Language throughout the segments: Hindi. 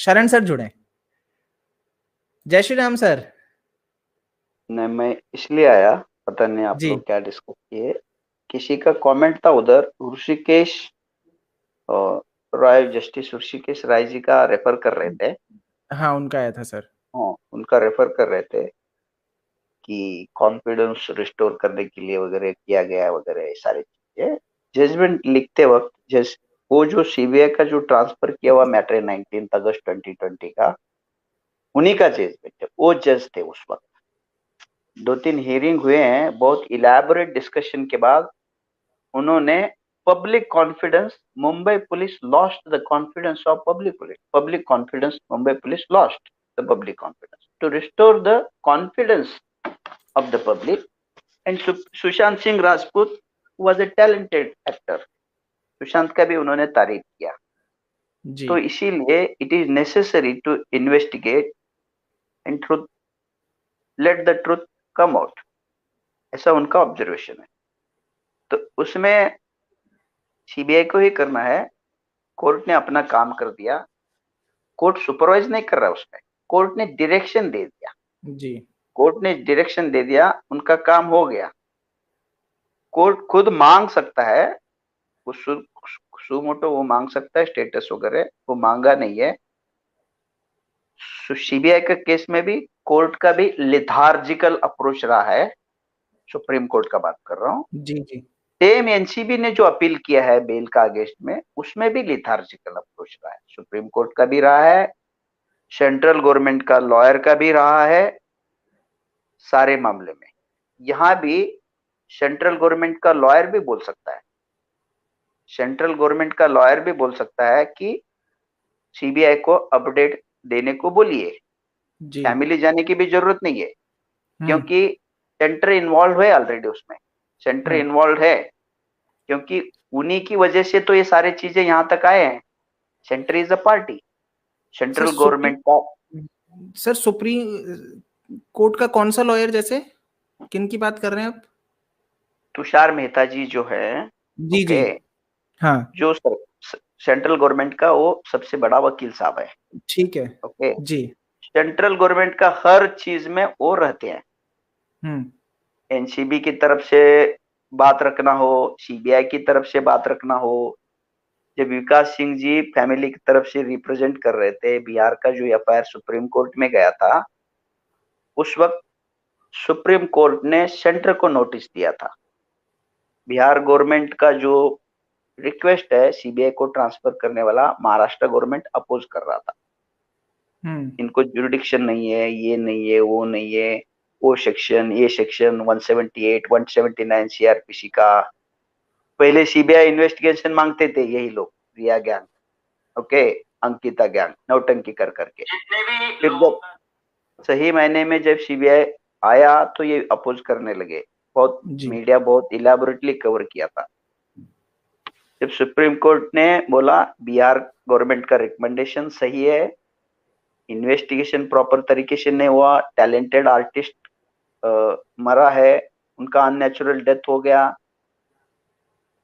शरण सर जुड़े। जय श्री राम सर। नहीं, मैं इसलिए आया, पता नहीं आप जी लोग क्या डिस्कस किए। किसी का कमेंट था उधर, ऋषिकेश राय, जस्टिस ऋषिकेश राय जी का रेफर कर रहे थे। हाँ, उनका आया था सर। हाँ, उनका रेफर कर रहे थे कि कॉन्फिडेंस रिस्टोर करने के लिए वगैरह किया गया वगैरह, ये सारी चीजें जजमेंट लिखते वक्त जज, वो जो सीबीआई का जो ट्रांसफर किया हुआ मैटर है 19 अगस्त 2020 का, उन्हीं का जजमेंट है। वो जज थे उस वक्त। 2-3 हियरिंग हुए हैं, बहुत इलैबोरेट डिस्कशन के बाद उन्होंने public confidence, Mumbai police lost the confidence of public confidence, Mumbai police lost the public confidence to restore the confidence of the public and Sushant Singh Rajput was a talented actor. Sushant का भी उन्होंने तारीफ किया। जी तो इसीलिए it is necessary to investigate and truth, let the truth come out, ऐसा उनका ऑब्जर्वेशन है। तो उसमें सीबीआई को ही करना है। कोर्ट ने अपना काम कर दिया, कोर्ट सुपरवाइज नहीं कर रहा, उसमें कोर्ट ने डायरेक्शन दे दिया। जी कोर्ट ने डायरेक्शन दे दिया, उनका काम हो गया। कोर्ट खुद मांग सकता है, वो सुमोटो वो मांग सकता है स्टेटस वगैरह, वो मांगा नहीं है। सीबीआई का केस में भी कोर्ट का भी लिथार्जिकल अप्रोच रहा है। सुप्रीम कोर्ट का बात कर रहा हूं। जी जी सेम एनसीबी ने जो अपील किया है बेल का अगेंस्ट में, उसमें भी लिथार्जिकल अप्रोच रहा है। सुप्रीम कोर्ट का भी रहा है, सेंट्रल गवर्नमेंट का लॉयर का भी रहा है, सारे मामले में। यहां भी सेंट्रल गवर्नमेंट का लॉयर भी बोल सकता है, सेंट्रल गवर्नमेंट का लॉयर भी बोल सकता है कि सीबीआई को अपडेट देने को बोलिए। जी। फैमिली जाने की भी जरूरत नहीं है, हम्म क्योंकि सेंटर इन्वॉल्व है ऑलरेडी उसमें। सेंटर हम्म। इन्वॉल्व है, क्योंकि उन्हीं की वजह से तो ये सारी चीजें यहां तक आए हैं। Centre is a party, sir central government का। सुप्रीम कोर्ट का कौन सा लॉयर, जैसे किन की बात कर रहे हैं आप? तुषार मेहता जी जो है, जी जी। ओके, हाँ, जो सेंट्रल गवर्नमेंट का वो सबसे बड़ा वकील साहब है। ठीक है। ओके, जी। सेंट्रल गवर्नमेंट का हर चीज में वो रहते हैं। हम्म एनसीबी की तरफ से बात रखना हो, सीबीआई की तरफ से बात रखना हो। जब विकास सिंह जी फैमिली की तरफ से रिप्रेजेंट कर रहे थे, बिहार का जो एफआईआर सुप्रीम कोर्ट में गया था, उस वक्त सुप्रीम कोर्ट ने सेंटर को नोटिस दिया था। बिहार गवर्नमेंट का जो रिक्वेस्ट है सीबीआई को ट्रांसफर करने वाला, महाराष्ट्र गवर्नमेंट अपोज कर रहा था। हम्म। इनको जुरिडिक्शन नहीं है, ये नहीं है, वो नहीं है, वो सेक्शन, ये सेक्शन 178 179 सीआरपीसी का। पहले सीबीआई इन्वेस्टिगेशन मांगते थे यही लोग, रिया गैंग, ओके, अंकिता गैंग, नौटंकी कर करके। फिर जब सही मायने में जब सीबीआई आया तो ये अपोज करने लगे। बहुत जी मीडिया बहुत इलाबोरेटली कवर किया था। जब सुप्रीम कोर्ट ने बोला बिहार गवर्नमेंट का रिकमेंडेशन सही है, इन्वेस्टिगेशन प्रॉपर तरीके से नहीं हुआ, टैलेंटेड आर्टिस्ट मरा है, उनका अननेचुरल डेथ हो गया,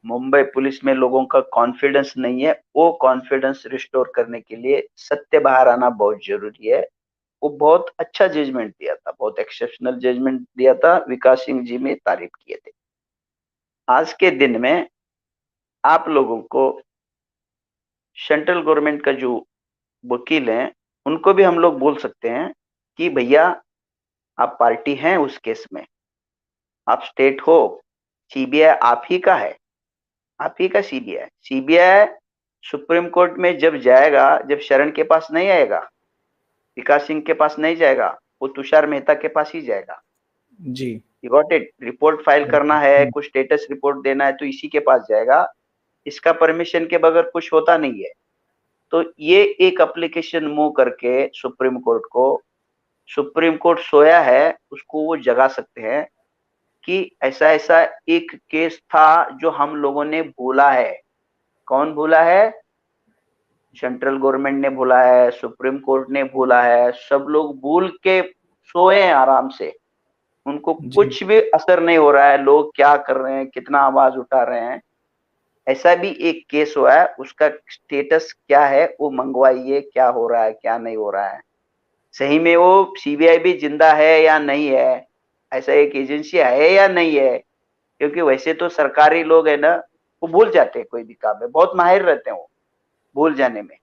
मुंबई पुलिस में लोगों का कॉन्फिडेंस नहीं है, वो कॉन्फिडेंस रिस्टोर करने के लिए सत्य बाहर आना बहुत जरूरी है। वो बहुत अच्छा जजमेंट दिया था, बहुत एक्सेप्शनल जजमेंट दिया था, विकास सिंह जी में तारीफ किए थे। आज के दिन में आप लोगों को सेंट्रल गवर्नमेंट का जो वकील हैं, उनको भी हम लोग बोल सकते हैं कि भैया आप पार्टी हैं उस केस में, आप स्टेट हो, सीबीआई आप ही का है, आप ही का सीबीआई। सीबीआई सुप्रीम कोर्ट में जब जाएगा, जब शरण के पास नहीं आएगा, विकास सिंह के पास नहीं जाएगा, वो तुषार मेहता के पास ही जाएगा। जी। You got it. Report file करना है, कुछ स्टेटस रिपोर्ट देना है, तो इसी के पास जाएगा। इसका परमिशन के बगैर कुछ होता नहीं है। तो ये एक एप्लीकेशन मूव करके सुप्रीम कोर्ट को, सुप्रीम कोर्ट सोया है उसको वो जगा सकते हैं कि ऐसा ऐसा एक केस था जो हम लोगों ने भूला है। कौन भूला है? सेंट्रल गवर्नमेंट ने भूला है, सुप्रीम कोर्ट ने भूला है, सब लोग भूल के सोए हैं आराम से। उनको जी कुछ भी असर नहीं हो रहा है, लोग क्या कर रहे हैं, कितना आवाज उठा रहे हैं, ऐसा भी एक केस हुआ है, उसका स्टेटस क्या है वो मंगवाइए, क्या हो रहा है क्या नहीं हो रहा है, सही में वो सीबीआई भी जिंदा है या नहीं है, ऐसा एक एजेंसी है या नहीं है। क्योंकि वैसे तो सरकारी लोग है ना, वो भूल जाते हैं कोई भी काम में, बहुत माहिर रहते हैं वो भूल जाने में।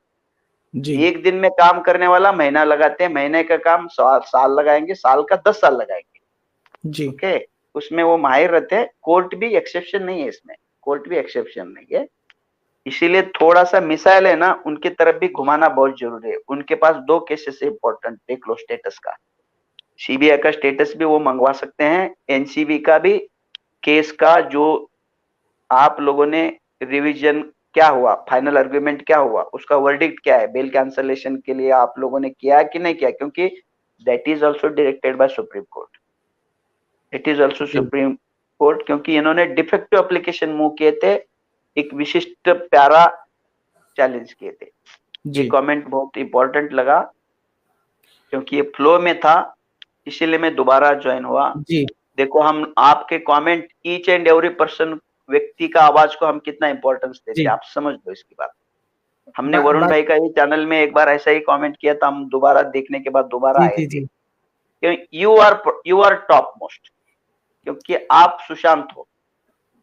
जी एक दिन में काम करने वाला महीना लगाते हैं, महीने का काम साल लगाएंगे, साल का 10 साल लगाएंगे। जी ओके, उसमें वो माहिर रहते हैं। कोर्ट भी एक्सेप्शन नहीं है इसमें, कोर्ट भी एक्सेप्शन नहीं है। इसीलिए थोड़ा सा मिसाइल है ना, उनकी तरफ भी घुमाना बहुत जरूरी है। उनके पास 2 केसेस इंपॉर्टेंट, देख लो स्टेटस का। सीबीआई का स्टेटस भी वो मंगवा सकते हैं, एनसीबी का भी केस का, जो आप लोगों ने रिवीजन क्या हुआ, फाइनल आर्गुमेंट क्या हुआ, उसका वर्डिक्ट क्या है, बेल कैंसलेशन के लिए आप लोगों ने किया कि नहीं किया, क्योंकि that is also directed by supreme court, it is also जी सुप्रीम कोर्ट। क्योंकि इन्होंने डिफेक्टिव एप्लीकेशन मूव किए थे, एक विशिष्ट प्यारा चैलेंज किए थे। ये जी कमेंट बहुत इंपॉर्टेंट लगा, क्योंकि ये फ्लो में था, इसीलिए मैं दोबारा ज्वाइन हुआ। जी देखो, हम आपके comment, each and every person, व्यक्ति का आवाज को हम कितना इंपॉर्टेंस देते जी हैं, आप समझ लो इसकी बात। हमने बा, वरुण बात भाई का ही चैनल में एक बार ऐसा ही कमेंट किया था, हम दोबारा देखने के बाद दोबारा जी आए जी थे। जी यू आर टॉप मोस्ट, क्योंकि आप सुशांत हो।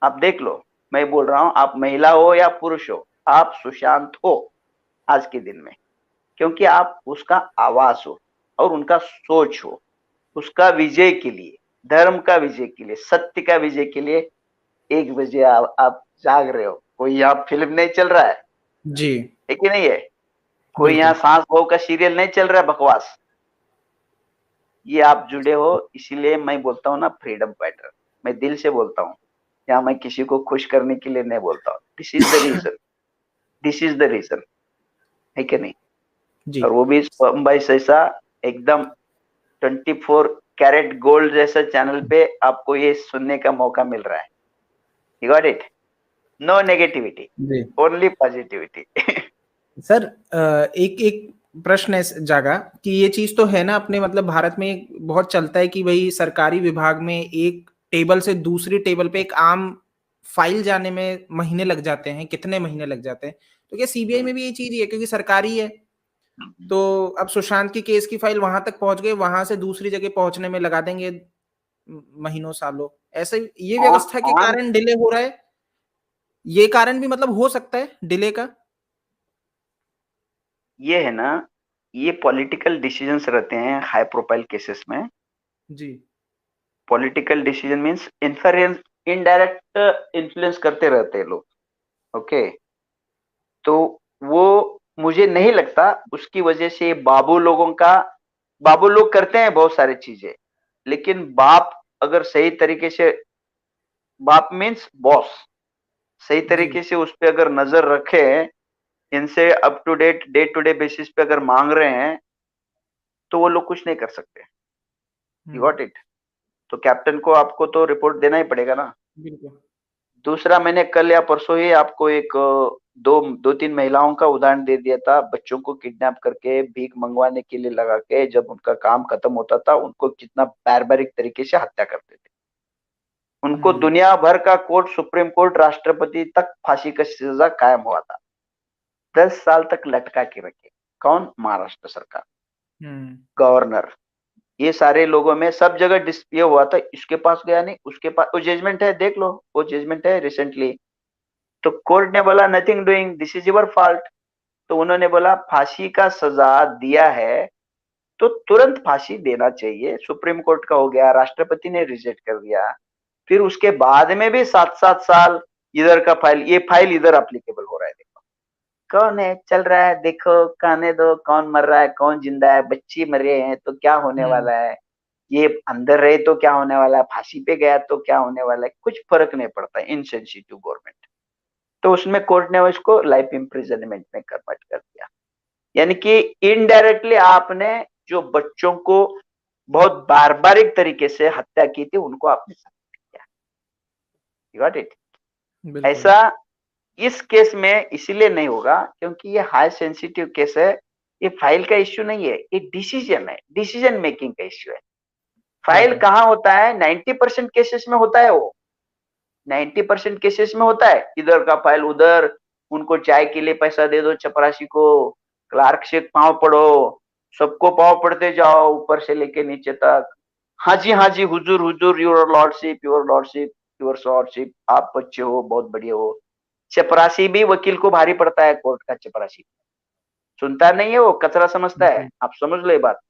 आप देख लो, मैं बोल रहा हूं, आप महिला हो या पुरुष हो, आप सुशांत हो आज के दिन में, क्योंकि आप उसका आवाज हो और उनका सोच हो, उसका विजय के लिए, धर्म का विजय के लिए, सत्य का विजय के लिए 1 बजे आप जाग रहे हो। कोई यहाँ फिल्म नहीं चल रहा जी है कि नहीं है? कोई यहाँ बिल्कुल सास बहू का सीरियल नहीं चल रहा है बकवास। ये आप जुड़े हो, इसीलिए मैं बोलता हूँ ना, फ्रीडम फाइटर। मैं दिल से बोलता हूँ, यहाँ मैं किसी को खुश करने के लिए नहीं बोलता हूँ। This is the reason, this is the reason, है कि नहीं? जी और वो भी भाई जैसा एकदम 24 कैरेट गोल्ड जैसा चैनल पे आपको ये सुनने का मौका मिल रहा है। You got it? No negativity, जी ओनली पॉजिटिविटी। सर एक एक प्रश्न है जागा कि ये चीज तो है ना अपने मतलब भारत में बहुत चलता है कि भाई सरकारी विभाग में एक टेबल से दूसरी टेबल पे एक आम फाइल जाने में महीने लग जाते हैं, कितने महीने लग जाते हैं। तो क्या सीबीआई में भी ये चीज ही है क्योंकि सरकारी है? तो अब सुशांत की केस की फाइल वहां तक पहुंच गई, वहां से दूसरी जगह पहुंचने में लगा देंगे महीनों सालों। ऐसे ये ऑन व्यवस्था के ऑन कारण डिले हो रहा है, ये कारण भी मतलब हो सकता है डिले का? ये है ना, ये पॉलिटिकल डिसीजंस रहते हैं हाई प्रोफाइल केसेस में। जी political decision means influence, indirect influence करते रहते हैं लोग। ओके, तो वो मुझे नहीं लगता उसकी वजह से बाबू लोग करते हैं बहुत सारी चीजें, लेकिन बाप अगर सही तरीके से, बाप मीन्स बॉस, सही जी तरीके से उस पे अगर नजर रखे, इनसे up to date day to day basis पे अगर मांग रहे हैं, तो वो लोग कुछ नहीं कर सकते। You hmm got it? तो कैप्टन को आपको तो रिपोर्ट देना ही पड़ेगा ना। बिल्कुल दूसरा, मैंने कल या परसों ही आपको एक दो तीन महिलाओं का उदाहरण दे दिया था, बच्चों को किडनैप करके भीख मंगवाने के लिए लगा के, जब उनका काम खत्म होता था उनको कितना बैरबैरिक तरीके से हत्या करते थे। उनको हम्म दुनिया भर का कोर्ट, सुप्रीम कोर्ट, राष्ट्रपति तक फांसी का सजा कायम हुआ था। 10 साल तक लटका के रखे। कौन? महाराष्ट्र सरकार, हम्म गवर्नर, ये सारे लोगों में सब जगह ये हुआ था। इसके पास गया नहीं, उसके पास, वो जजमेंट है, देख लो, वो जजमेंट है रिसेंटली। तो कोर्ट ने बोला nothing doing, this is your fault. तो उन्होंने बोला फांसी का सजा दिया है तो तुरंत फांसी देना चाहिए। सुप्रीम कोर्ट का हो गया, राष्ट्रपति ने रिजेक्ट कर दिया। फिर उसके बाद में भी 7-7 साल इधर का फाइल, ये फाइल इधर अप्लीकेबल हो रहा है। देखो कौन है, चल रहा है, देखो कहने दो, कौन मर रहा है, कौन जिंदा है, बच्चे मरे हैं तो क्या होने हम्म वाला है, ये अंदर रहे तो क्या होने वाला है, फांसी पे गया तो क्या होने वाला है, कुछ फर्क नहीं पड़ता। Insensitive government. तो उसमें कोर्ट ने उसको लाइफ इम्प्रिजनमेंट में कन्वर्ट कर दिया। यानी कि इनडायरेक्टली आपने जो बच्चों को बहुत बारबारिक तरीके से हत्या की थी, उनको आपने किया। You got it? बिल्कुल ऐसा इस केस में इसीलिए नहीं होगा क्योंकि ये हाई सेंसिटिव केस है। ये फाइल का इश्यू नहीं है, ये डिसीजन है, डिसीजन मेकिंग का इश्यू है। फाइल बिल्कुल कहाँ होता है? 90% केसेस में होता है वो। 90% केसेस में होता है, इधर का फाइल उधर, उनको चाय के लिए पैसा दे दो चपरासी को, क्लार्क से पांव पड़ो, सबको पांव पड़ते जाओ ऊपर से लेके नीचे तक। हाँ जी हुजूर हुजूर, your lordship your lordship your lordship, आप अच्छे हो, बहुत बढ़िया हो। चपरासी भी वकील को भारी पड़ता है, कोर्ट का चपरासी सुनता नहीं है, वो कचरा समझता है, जी, आप समझ लो ये बात। तो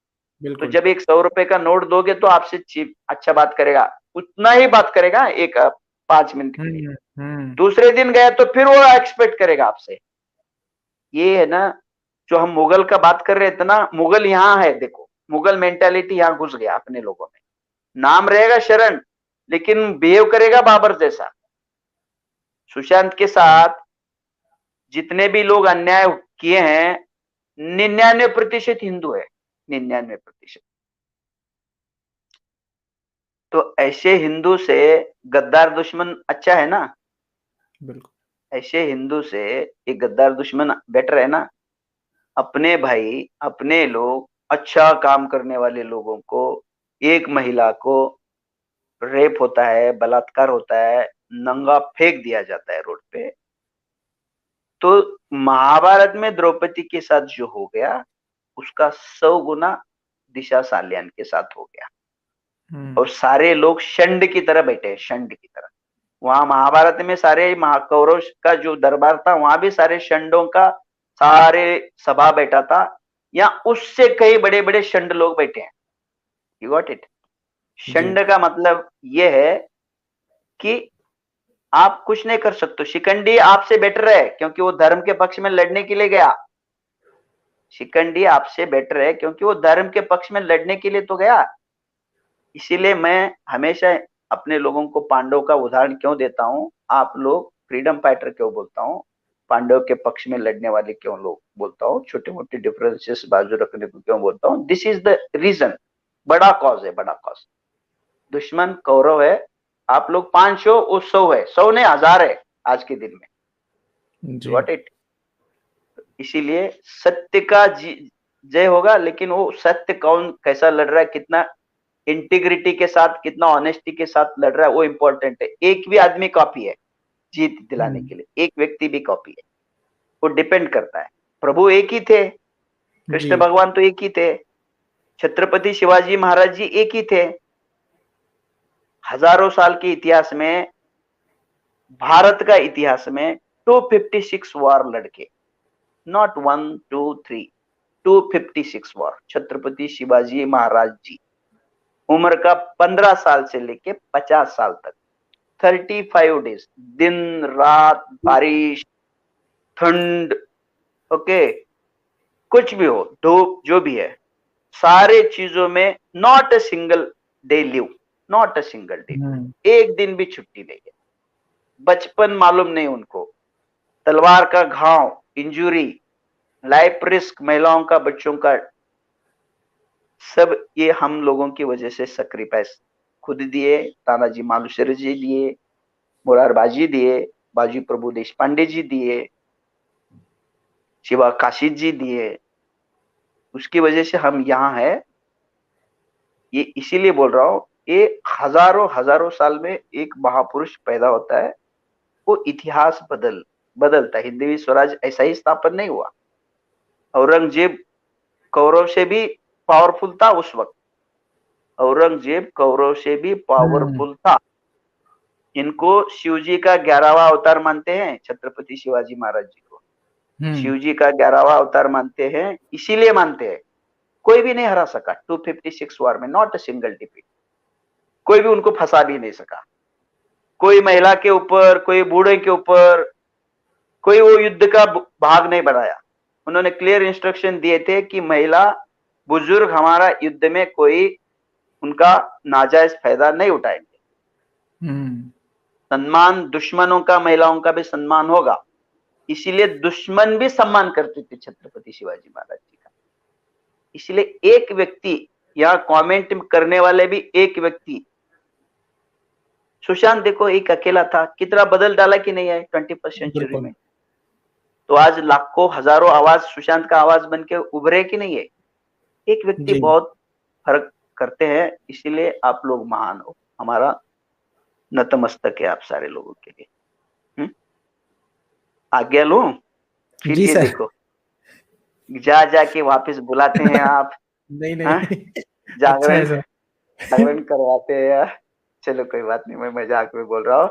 बिल्कुल। जब एक 100 रुपए का नोट दोगे तो आपसे अच्छा बात करेगा, उतना ही बात करेगा एक 5 मिनट के लिए। दूसरे दिन गया तो फिर वो एक्सपेक्ट करेगा आपसे। ये है ना, जो हम मुगल का बात कर रहे थे ना, मुगल यहाँ है, देखो मुगल मेंटालिटी यहाँ घुस गया अपने लोगों में। नाम रहेगा शरण, लेकिन बिहेव करेगा बाबर जैसा। सुशांत के साथ जितने भी लोग अन्याय किए हैं, 99% हिंदू है, 99%। तो ऐसे हिंदू से गद्दार दुश्मन अच्छा है ना, बिल्कुल। ऐसे हिंदू से एक गद्दार दुश्मन बेटर है ना। अपने भाई, अपने लोग, अच्छा काम करने वाले लोगों को, एक महिला को रेप होता है, बलात्कार होता है, नंगा फेंक दिया जाता है रोड पे। तो महाभारत में द्रौपदी के साथ जो हो गया, उसका 100 गुना दिशा साल्यान के साथ हो गया। और सारे लोग षंड की तरह बैठे हैं, षंड की तरह। वहां महाभारत में सारे महाकौरव का जो दरबार था, वहां भी सारे षंडों का सारे सभा बैठा था, या उससे कई बड़े बड़े षंड लोग बैठे हैं। You got it. जी। षंड का मतलब यह है कि आप कुछ नहीं कर सकते। शिखंडी आपसे बेटर है क्योंकि वो धर्म के पक्ष में लड़ने के लिए गया। शिखंडी आपसे बेटर है क्योंकि वो धर्म के पक्ष में लड़ने के लिए तो गया। इसीलिए मैं हमेशा अपने लोगों को पांडव का उदाहरण क्यों देता हूं, आप लोग फ्रीडम फाइटर क्यों बोलता हूं, पांडव के पक्ष में लड़ने वाले क्यों लोग बोलता हूं, छोटे मोटे डिफरेंसेस बाजू रखने को क्यों बोलता हूं। This is the reason. बड़ा कॉज है, बड़ा कॉज। दुश्मन कौरव है, आप लोग 500, वो 100 है, 100 नहीं 1000 है आज के दिन में। जी। Got it. इसीलिए सत्य का जय होगा, लेकिन वो सत्य कौन कैसा लड़ रहा है, कितना इंटीग्रिटी के साथ, कितना ऑनेस्टी के साथ लड़ रहा है, वो इंपॉर्टेंट है। एक भी आदमी कॉपी है जीत दिलाने के लिए, एक व्यक्ति भी कॉपी है, वो डिपेंड करता है। प्रभु एक ही थे, जी। कृष्ण भगवान तो एक ही थे, छत्रपति शिवाजी महाराज जी एक ही थे। हजारों साल के इतिहास में, भारत का इतिहास में 256 वॉर लड़के, नॉट 1 2 3, 256 वॉर। छत्रपति शिवाजी महाराज जी उम्र का 15 साल से लेके 50 साल तक, 35 डेज, दिन रात, बारिश, ठंड, ओके, कुछ भी हो, धूप, जो भी है, सारे चीजों में not a single day leave, not a single day, एक दिन भी छुट्टी नहीं है। बचपन मालूम नहीं उनको, तलवार का घाव, इंजुरी, लाइफ रिस्क, महिलाओं का, बच्चों का, सब ये हम लोगों की वजह से सैक्रिफाइस खुद दिए। तानाजी मालुसरे जी दिए, मुरारबाजी दिए, बाजी प्रभु देश पांडे जी दिए, शिवा काशिद जी दिए। उसकी वजह से हम यहाँ हैं। ये इसीलिए बोल रहा हूं, ये हजारों हजारों साल में एक महापुरुष पैदा होता है, वो इतिहास बदलता है। हिंदवी स्वराज ऐसा ही स्थापन नहीं हुआ। औरंगजेब कौरव से भी पावरफुल था उस वक्त, औरंगजेब कौरव से भी पावरफुल था। इनको शिवजी का 11वां अवतार मानते हैं, छत्रपति शिवाजी महाराज जी को शिवजी का 11वां अवतार मानते हैं। इसीलिए मानते हैं, कोई भी नहीं हरा सका 256 वॉर में, नॉट अ सिंगल डिफीट। कोई भी उनको फंसा भी नहीं सका। कोई महिला के ऊपर, कोई बूढ़े के ऊपर, कोई वो युद्ध का भाग नहीं बनाया। उन्होंने क्लियर इंस्ट्रक्शन दिए थे कि महिला, बुजुर्ग हमारा युद्ध में कोई उनका नाजायज फायदा नहीं उठाएंगे। सम्मान दुश्मनों का, महिलाओं का भी सम्मान होगा। इसीलिए दुश्मन भी सम्मान करते थे छत्रपति शिवाजी महाराज जी का। इसलिए एक व्यक्ति, यहाँ कमेंट करने वाले भी एक व्यक्ति, सुशांत देखो एक अकेला था, कितना बदल डाला कि नहीं है 21st सेंचुरी में। तो आज लाखों हजारों आवाज सुशांत का आवाज बन के उभरे कि नहीं है। एक व्यक्ति बहुत फर्क करते हैं, इसीलिए आप लोग महान हो। हमारा नतमस्तक है आप सारे लोगों के लिए। आज्ञा लूं? फिर जी ये सर। देखो, जा जाके वापस बुलाते हैं आप। नहीं हाँ? नहीं अच्छा है जागरण सर। जागरण करवाते हैं यार। चलो कोई बात नहीं, मैं मजाक में बोल रहा हूँ।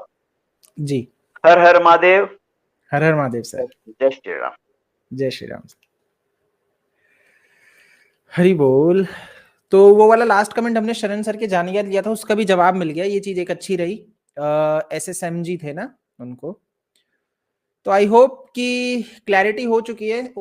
जी। हर हर महादेव। हर हर महादेव सर। जय श्री राम। जय श्री राम। हरि बोल। तो वो वाला लास्ट कमेंट हमने शरण सर के जाने याद लिया था, उसका भी जवाब मिल गया, ये चीज एक अच्छी रही। SSM जी थे ना उनको। तो आई होप कि क्लैरिटी हो चुकी है।